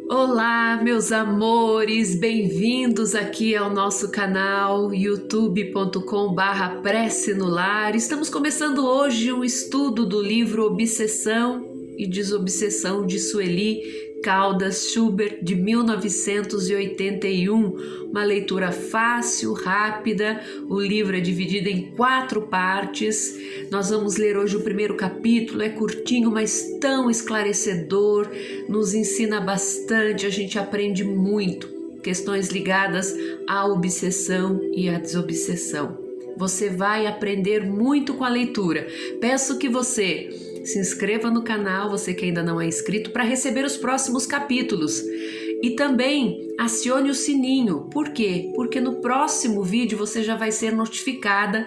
Olá, meus amores, bem-vindos aqui ao nosso canal youtube.com/prece no lar. Estamos começando hoje um estudo do livro Obsessão e Desobsessão de Sueli Caldas Schubert, de 1981. Uma leitura fácil, rápida. O livro é dividido em 4 partes. Nós vamos ler hoje o primeiro capítulo, é curtinho, mas tão esclarecedor, nos ensina bastante, a gente aprende muito. Questões ligadas à obsessão e à desobsessão. Você vai aprender muito com a leitura. Peço que você se inscreva no canal, você que ainda não é inscrito, para receber os próximos capítulos. E também acione o sininho. Por quê? Porque no próximo vídeo você já vai ser notificado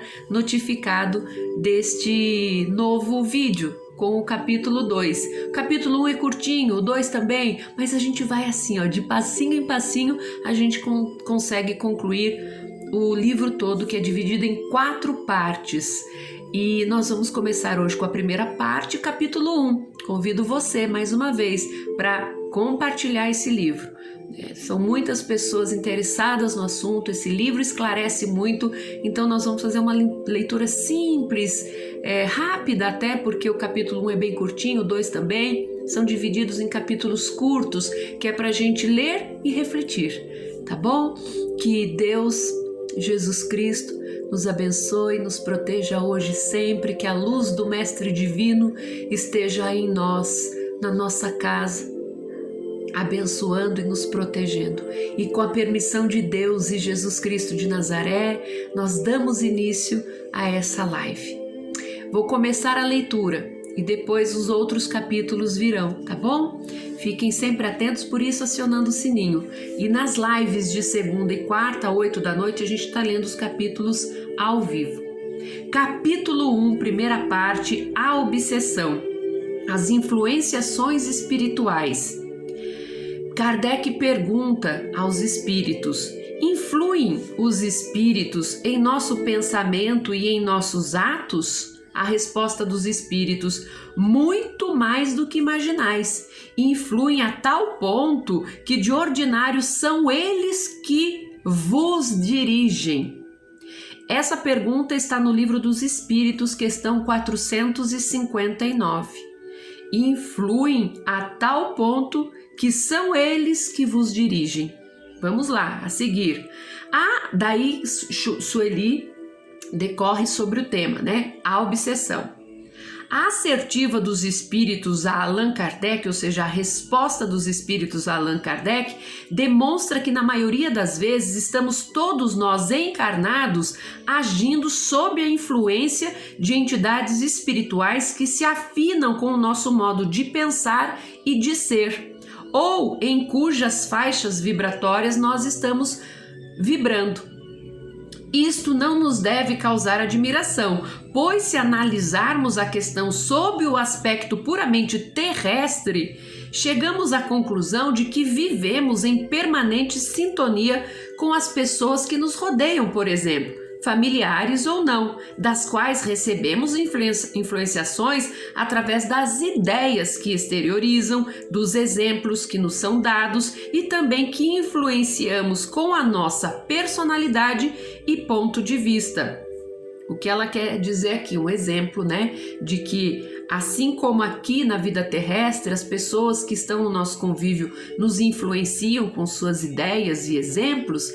deste novo vídeo com o capítulo 2. O capítulo 1 é curtinho, o 2 também, mas a gente vai assim, de passinho em passinho, a gente consegue concluir o livro todo, que é dividido em 4 partes. E nós vamos começar hoje com a primeira parte, capítulo 1. Convido você, mais uma vez, para compartilhar esse livro. São muitas pessoas interessadas no assunto, esse livro esclarece muito, então nós vamos fazer uma leitura simples, rápida até, porque o capítulo 1 é bem curtinho, o 2 também. São divididos em capítulos curtos, que é para a gente ler e refletir, tá bom? Que Deus, Jesus Cristo, nos abençoe, nos proteja hoje e sempre, que a luz do Mestre Divino esteja aí em nós, na nossa casa, abençoando e nos protegendo. E com a permissão de Deus e Jesus Cristo de Nazaré, nós damos início a essa live. Vou começar a leitura e depois os outros capítulos virão, tá bom? Fiquem sempre atentos, por isso acionando o sininho. E nas lives de segunda e quarta, 8 da noite, a gente está lendo os capítulos ao vivo. Capítulo 1, primeira parte, a obsessão, as influenciações espirituais. Kardec pergunta aos espíritos: influem os espíritos em nosso pensamento e em nossos atos? A resposta dos espíritos: muito mais do que imaginais. Influem a tal ponto que de ordinário são eles que vos dirigem. Essa pergunta está no Livro dos Espíritos, questão 459. Influem a tal ponto que são eles que vos dirigem. Vamos lá, a seguir. Daí Sueli decorre sobre o tema, a obsessão. A assertiva dos espíritos a Allan Kardec, ou seja, a resposta dos espíritos a Allan Kardec, demonstra que na maioria das vezes estamos todos nós encarnados agindo sob a influência de entidades espirituais que se afinam com o nosso modo de pensar e de ser, ou em cujas faixas vibratórias nós estamos vibrando. Isto não nos deve causar admiração, pois se analisarmos a questão sob o aspecto puramente terrestre, chegamos à conclusão de que vivemos em permanente sintonia com as pessoas que nos rodeiam, por exemplo, familiares ou não, das quais recebemos influenciações através das ideias que exteriorizam, dos exemplos que nos são dados e também que influenciamos com a nossa personalidade e ponto de vista. O que ela quer dizer aqui? Um exemplo, de que assim como aqui na vida terrestre, as pessoas que estão no nosso convívio nos influenciam com suas ideias e exemplos,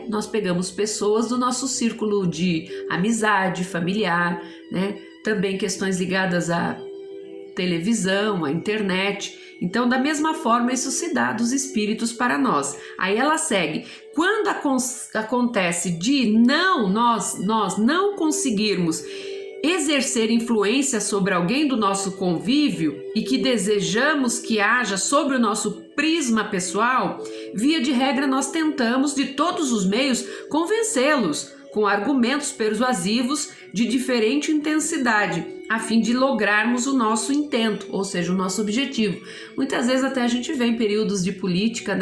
nós pegamos pessoas do nosso círculo de amizade, familiar, também questões ligadas à televisão, à internet. Então, da mesma forma, isso se dá dos espíritos para nós. Aí ela segue: quando acontece de nós não conseguirmos exercer influência sobre alguém do nosso convívio e que desejamos que haja sobre o nosso prisma pessoal, via de regra nós tentamos de todos os meios convencê-los com argumentos persuasivos de diferente intensidade, a fim de lograrmos o nosso intento, ou seja, o nosso objetivo. Muitas vezes até a gente vê em períodos de política,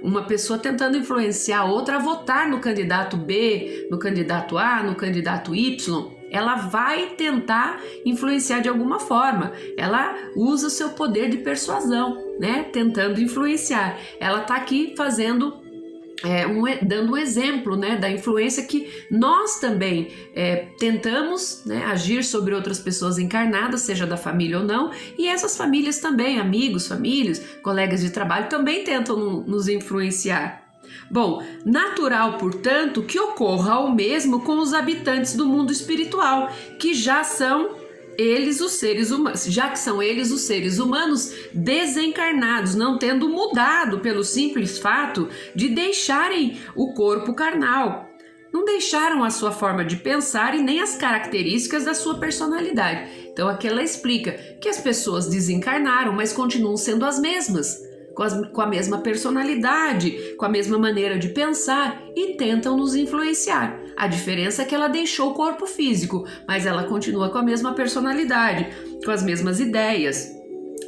uma pessoa tentando influenciar a outra a votar no candidato B, no candidato A, no candidato Y. Ela vai tentar influenciar de alguma forma, ela usa o seu poder de persuasão. né, tentando influenciar. Ela está aqui fazendo dando um exemplo, né, da influência que nós também tentamos, né, agir sobre outras pessoas encarnadas, seja da família ou não, e essas famílias também, amigos, famílias, colegas de trabalho, também tentam nos influenciar. Bom, natural, portanto, que ocorra o mesmo com os habitantes do mundo espiritual, que já são eles os seres humanos, já que são eles os seres humanos desencarnados, não tendo mudado pelo simples fato de deixarem o corpo carnal. Não deixaram a sua forma de pensar e nem as características da sua personalidade. Então aqui ela explica que as pessoas desencarnaram, mas continuam sendo as mesmas, com a mesma personalidade, com a mesma maneira de pensar e tentam nos influenciar. A diferença é que ela deixou o corpo físico, mas ela continua com a mesma personalidade, com as mesmas ideias.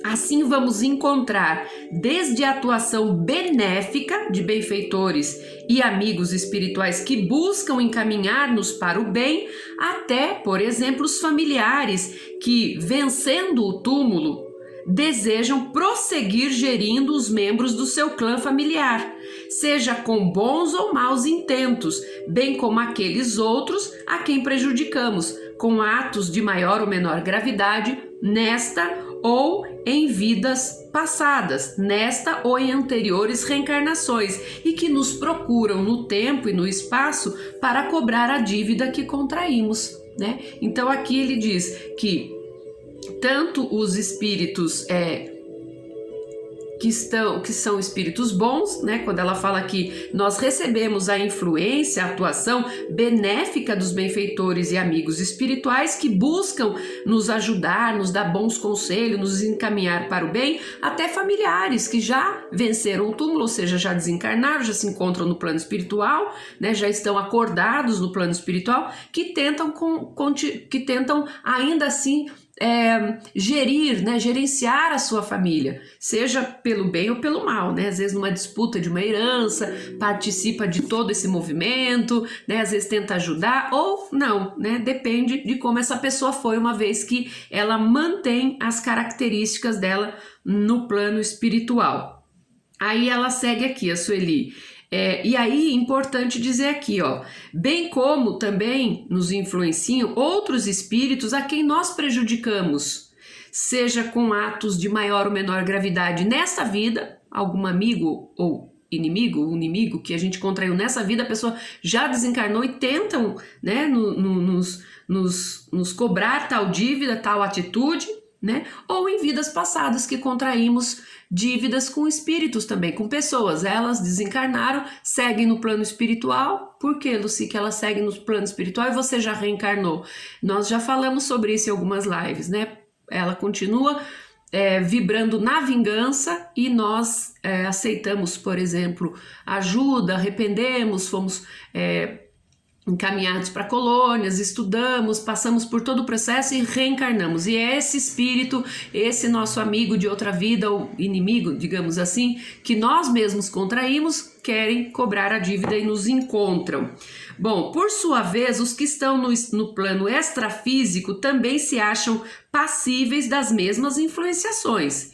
Assim vamos encontrar desde a atuação benéfica de benfeitores e amigos espirituais que buscam encaminhar-nos para o bem, até, por exemplo, os familiares que, vencendo o túmulo, desejam prosseguir gerindo os membros do seu clã familiar, seja com bons ou maus intentos, bem como aqueles outros a quem prejudicamos, com atos de maior ou menor gravidade, nesta ou em vidas passadas, nesta ou em anteriores reencarnações, e que nos procuram no tempo e no espaço para cobrar a dívida que contraímos, né? Então aqui ele diz que tanto os espíritos que são espíritos bons, né? Quando ela fala que nós recebemos a influência, a atuação benéfica dos benfeitores e amigos espirituais que buscam nos ajudar, nos dar bons conselhos, nos encaminhar para o bem, até familiares que já venceram o túmulo, ou seja, já desencarnaram, já se encontram no plano espiritual, né? Já estão acordados no plano espiritual, que tentam ainda assim gerir, né, gerenciar a sua família, seja pelo bem ou pelo mal, né? Às vezes numa disputa de uma herança, participa de todo esse movimento, né? Às vezes tenta ajudar ou não, né? Depende de como essa pessoa foi, uma vez que ela mantém as características dela no plano espiritual. Aí ela segue aqui, a Sueli. E aí, importante dizer aqui, ó, bem como também nos influenciam outros espíritos a quem nós prejudicamos, seja com atos de maior ou menor gravidade nesta vida, algum amigo ou inimigo que a gente contraiu nessa vida, a pessoa já desencarnou e tentam, né, nos cobrar tal dívida, tal atitude, né? Ou em vidas passadas que contraímos dívidas com espíritos também, com pessoas. Elas desencarnaram, seguem no plano espiritual. Por que, Lucy, que elas seguem no plano espiritual e você já reencarnou? Nós já falamos sobre isso em algumas lives, né? Ela continua vibrando na vingança e nós aceitamos, por exemplo, ajuda, arrependemos, fomos encaminhados para colônias, estudamos, passamos por todo o processo e reencarnamos. E é esse espírito, esse nosso amigo de outra vida ou inimigo, digamos assim, que nós mesmos contraímos, querem cobrar a dívida e nos encontram. Bom, por sua vez, os que estão no plano extrafísico também se acham passíveis das mesmas influenciações.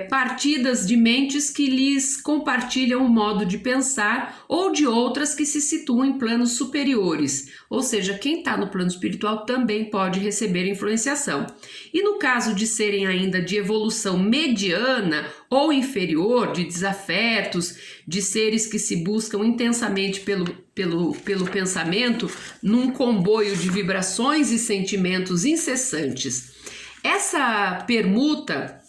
Partidas de mentes que lhes compartilham o modo de pensar ou de outras que se situam em planos superiores, ou seja, quem está no plano espiritual também pode receber influenciação. E no caso de serem ainda de evolução mediana ou inferior, de desafetos, de seres que se buscam intensamente pelo pensamento, num comboio de vibrações e sentimentos incessantes. Essa permuta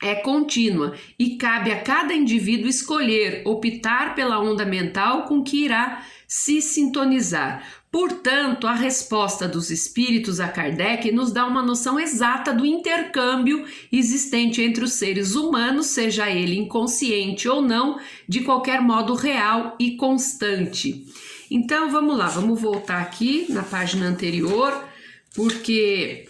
é contínua e cabe a cada indivíduo escolher, optar pela onda mental com que irá se sintonizar. Portanto, a resposta dos espíritos a Kardec nos dá uma noção exata do intercâmbio existente entre os seres humanos, seja ele inconsciente ou não, de qualquer modo real e constante. Então, vamos lá, vamos voltar aqui na página anterior, porque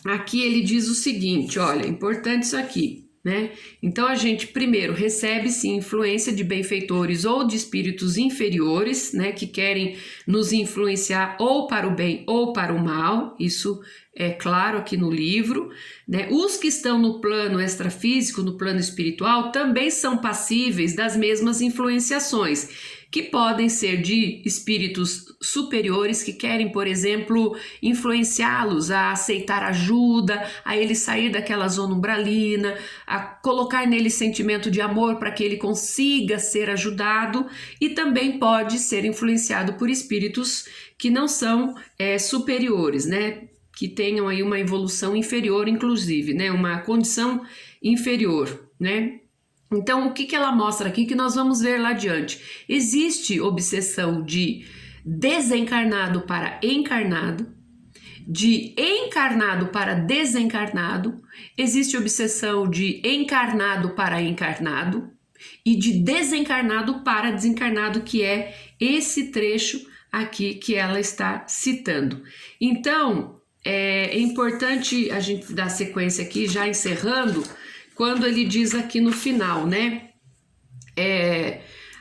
aqui ele diz o seguinte, olha, importante isso aqui. né? Então a gente primeiro recebe sim influência de benfeitores ou de espíritos inferiores, né, que querem nos influenciar ou para o bem ou para o mal. Isso é claro aqui no livro, né? Os que estão no plano extrafísico, no plano espiritual, também são passíveis das mesmas influenciações, que podem ser de espíritos superiores que querem, por exemplo, influenciá-los a aceitar ajuda, a ele sair daquela zona umbralina, a colocar nele sentimento de amor para que ele consiga ser ajudado, e também pode ser influenciado por espíritos que não são superiores, né? Que tenham aí uma evolução inferior, inclusive, né? Uma condição inferior, né? Então, o que ela mostra aqui que nós vamos ver lá adiante? Existe obsessão de desencarnado para encarnado, de encarnado para desencarnado, existe obsessão de encarnado para encarnado e de desencarnado para desencarnado, que é esse trecho aqui que ela está citando. Então, é importante a gente dar sequência aqui, já encerrando, quando ele diz aqui no final, né?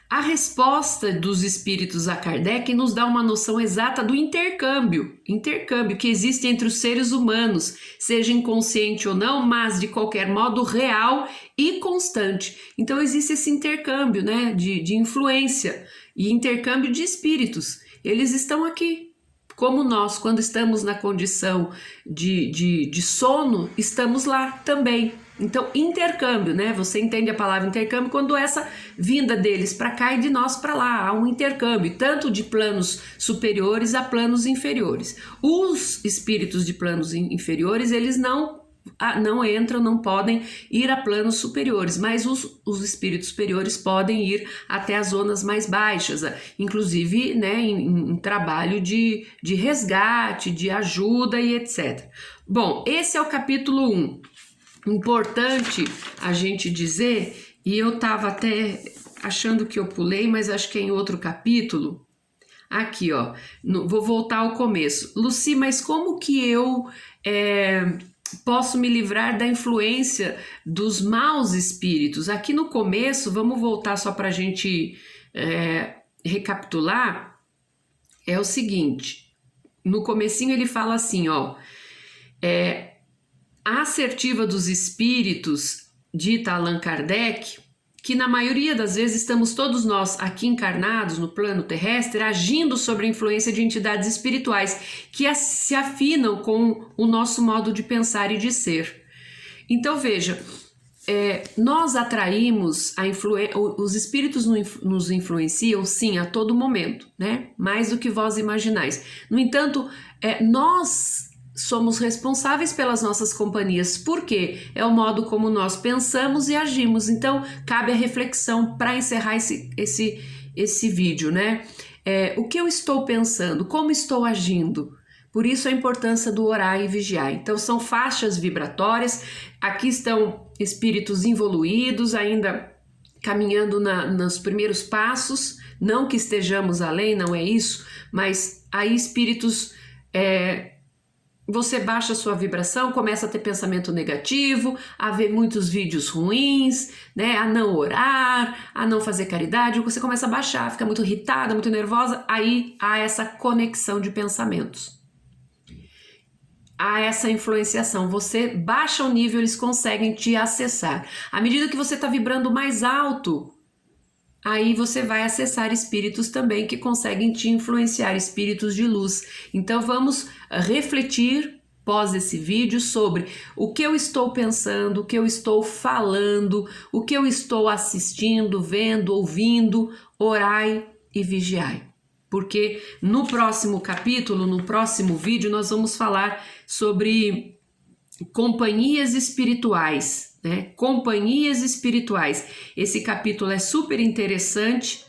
A resposta dos espíritos a Kardec nos dá uma noção exata do intercâmbio que existe entre os seres humanos, seja inconsciente ou não, mas de qualquer modo real e constante. Então existe esse intercâmbio, né, de influência e intercâmbio de espíritos. Eles estão aqui. Como nós, quando estamos na condição de sono, estamos lá também. Então, intercâmbio, né? Você entende a palavra intercâmbio quando essa vinda deles para cá e de nós para lá. Há um intercâmbio, tanto de planos superiores a planos inferiores. Os espíritos de planos inferiores, eles não entram, não podem ir a planos superiores, mas os espíritos superiores podem ir até as zonas mais baixas, inclusive, né, em trabalho de resgate, de ajuda e etc. Bom, esse é o capítulo 1. Importante a gente dizer, e eu estava até achando que eu pulei, mas acho que é em outro capítulo. Aqui, ó, vou voltar ao começo. Luci, mas como que eu posso me livrar da influência dos maus espíritos? Aqui no começo, vamos voltar só para a gente recapitular, é o seguinte, no comecinho ele fala assim, ó, a assertiva dos espíritos, dita Allan Kardec, que na maioria das vezes estamos todos nós aqui encarnados no plano terrestre agindo sobre a influência de entidades espirituais que se afinam com o nosso modo de pensar e de ser. Então veja, nós atraímos os espíritos nos influenciam sim a todo momento, né? Mais do que vós imaginais. No entanto, nós somos responsáveis pelas nossas companhias, porque é o modo como nós pensamos e agimos. Então, cabe a reflexão para encerrar esse vídeo, né? O que eu estou pensando? Como estou agindo? Por isso a importância do orar e vigiar. Então, são faixas vibratórias. Aqui estão espíritos evoluídos, ainda caminhando nos primeiros passos. Não que estejamos além, não é isso, mas aí espíritos... Você baixa a sua vibração, começa a ter pensamento negativo, a ver muitos vídeos ruins, né? A não orar, a não fazer caridade, você começa a baixar, fica muito irritada, muito nervosa, aí há essa conexão de pensamentos. Há essa influenciação, você baixa o nível, eles conseguem te acessar. À medida que você está vibrando mais alto, aí você vai acessar espíritos também que conseguem te influenciar, espíritos de luz. Então vamos refletir pós esse vídeo sobre o que eu estou pensando, o que eu estou falando, o que eu estou assistindo, vendo, ouvindo. Orai e vigiai. Porque no próximo capítulo, no próximo vídeo, nós vamos falar sobre companhias espirituais, né? Companhias espirituais. Esse capítulo é super interessante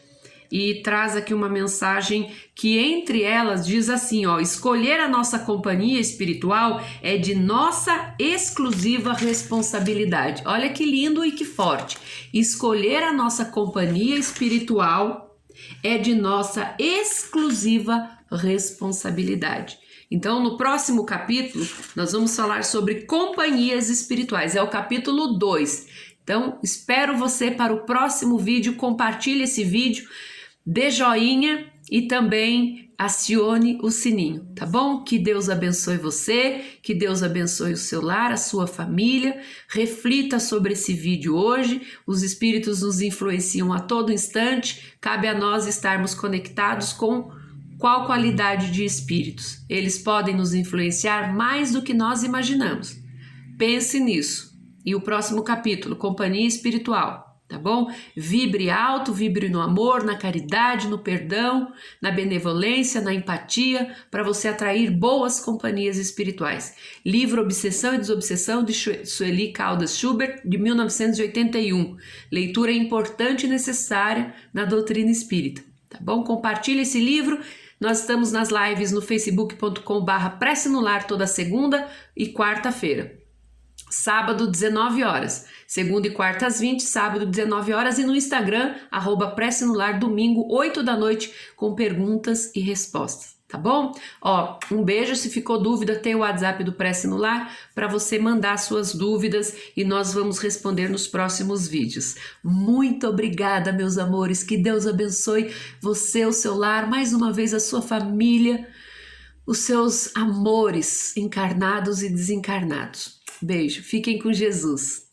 e traz aqui uma mensagem que entre elas diz assim, ó, escolher a nossa companhia espiritual é de nossa exclusiva responsabilidade. Olha que lindo e que forte. Escolher a nossa companhia espiritual é de nossa exclusiva responsabilidade. Então, no próximo capítulo, nós vamos falar sobre companhias espirituais. É o capítulo 2. Então, espero você para o próximo vídeo. Compartilhe esse vídeo, dê joinha e também acione o sininho, tá bom? Que Deus abençoe você, que Deus abençoe o seu lar, a sua família. Reflita sobre esse vídeo hoje. Os espíritos nos influenciam a todo instante. Cabe a nós estarmos conectados com qual qualidade de espíritos. Eles podem nos influenciar mais do que nós imaginamos. Pense nisso. E o próximo capítulo, companhia espiritual. Tá bom? Vibre alto, vibre no amor, na caridade, no perdão, na benevolência, na empatia, para você atrair boas companhias espirituais. Livro Obsessão e Desobsessão, de Sueli Caldas Schubert, de 1981. Leitura importante e necessária na doutrina espírita. Tá bom? Compartilhe esse livro. Nós estamos nas lives no facebook.com/prece no lar toda segunda e quarta-feira. Sábado, 19 horas. Segunda e quarta às 20, sábado, 19 horas. E no Instagram, @prece no lar, domingo, 8 da noite, com perguntas e respostas. Tá bom? Ó, um beijo. Se ficou dúvida, tem o WhatsApp do Prece no Lar para você mandar suas dúvidas e nós vamos responder nos próximos vídeos. Muito obrigada, meus amores. Que Deus abençoe você, o seu lar, mais uma vez a sua família, os seus amores encarnados e desencarnados. Beijo, fiquem com Jesus.